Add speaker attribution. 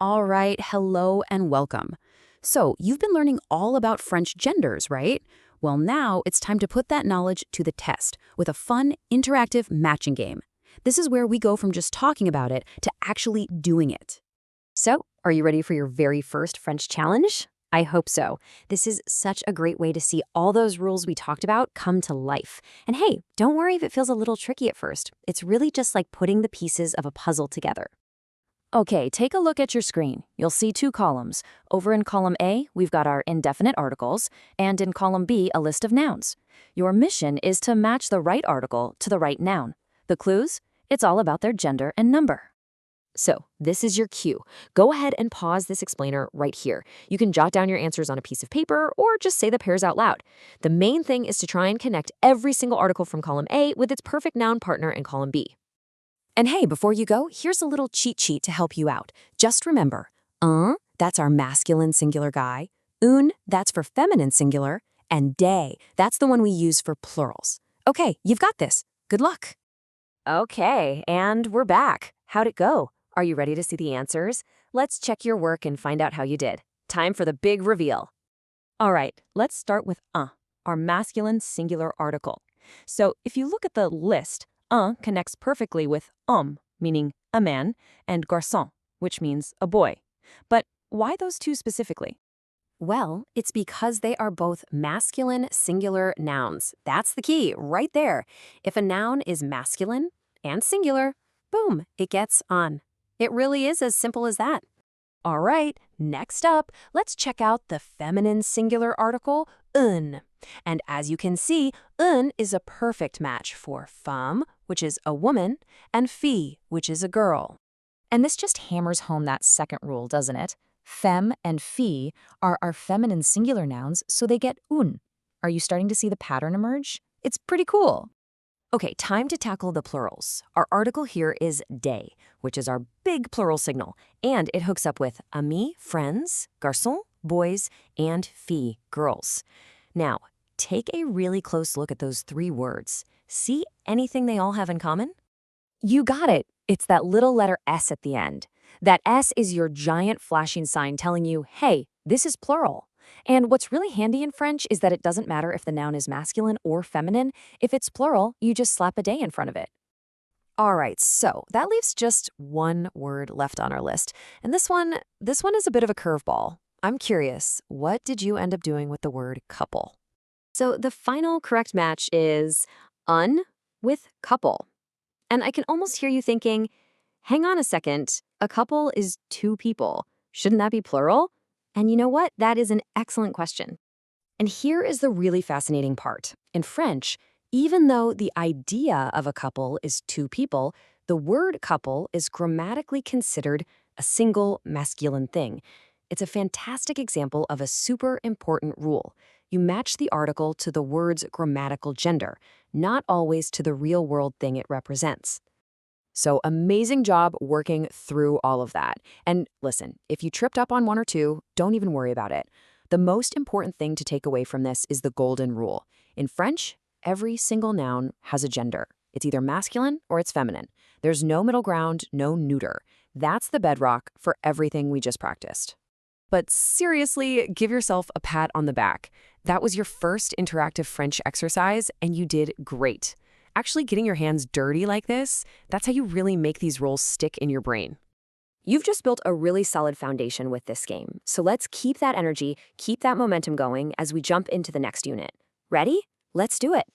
Speaker 1: All right, hello and welcome. So, you've been learning all about French genders, right? Well, now it's time to put that knowledge to the test with a fun, interactive matching game. This is where we go from just talking about it to actually doing it.
Speaker 2: So, are you ready for your very first French challenge? I hope so. This is such a great way to see all those rules we talked about come to life. And hey, don't worry if it feels a little tricky at first. It's really just like putting the pieces of a puzzle together.
Speaker 1: Okay, take a look at your screen. You'll see two columns. Over in column A, we've got our indefinite articles, and in column B, a list of nouns. Your mission is to match the right article to the right noun. The clues? It's all about their gender and number.
Speaker 2: So, this is your cue. Go ahead and pause this explainer right here. You can jot down your answers on a piece of paper or just say the pairs out loud. The main thing is to try and connect every single article from column A with its perfect noun partner in column B. And hey, before you go, here's a little cheat sheet to help you out. Just remember, un, that's our masculine singular guy, une, that's for feminine singular, and des, that's the one we use for plurals. Okay, you've got this. Good luck. Okay, and we're back. How'd it go? Are you ready to see the answers? Let's check your work and find out how you did. Time for the big reveal.
Speaker 1: All right, let's start with un, our masculine singular article. So if you look at the list, un connects perfectly with homme, meaning a man, and garçon, which means a boy. But why those two specifically?
Speaker 2: Well, it's because they are both masculine singular nouns. That's the key, right there. If a noun is masculine and singular, boom, it gets un. It really is as simple as that. All right, next up, let's check out the feminine singular article, une. And as you can see, une is a perfect match for femme, which is a woman, and fille, which is a girl. And this just hammers home that second rule, doesn't it? Femme and fille are our feminine singular nouns, so they get une. Are you starting to see the pattern emerge? It's pretty cool. Okay, time to tackle the plurals. Our article here is des, which is our big plural signal, and it hooks up with amis, friends, garçons, boys, and filles, girls. Now, take a really close look at those three words. See anything they all have in common? You got it. It's that little letter S at the end. That S is your giant flashing sign telling you, hey, this is plural. And what's really handy in French is that it doesn't matter if the noun is masculine or feminine. If it's plural, you just slap a des in front of it. All right, so that leaves just one word left on our list. And this one is a bit of a curveball. I'm curious, what did you end up doing with the word couple? So the final correct match is un with couple. And I can almost hear you thinking, hang on a second, a couple is two people. Shouldn't that be plural? And you know what? That is an excellent question. And here is the really fascinating part. In French, even though the idea of a couple is two people, the word couple is grammatically considered a single masculine thing. It's a fantastic example of a super important rule. You match the article to the word's grammatical gender, not always to the real-world thing it represents. So amazing job working through all of that. And listen, if you tripped up on one or two, don't even worry about it. The most important thing to take away from this is the golden rule. In French, every single noun has a gender. It's either masculine or it's feminine. There's no middle ground, no neuter. That's the bedrock for everything we just practiced. But seriously, give yourself a pat on the back. That was your first interactive French exercise, and you did great. Actually getting your hands dirty like this, that's how you really make these rules stick in your brain. You've just built a really solid foundation with this game. So let's keep that energy, keep that momentum going as we jump into the next unit. Ready? Let's do it.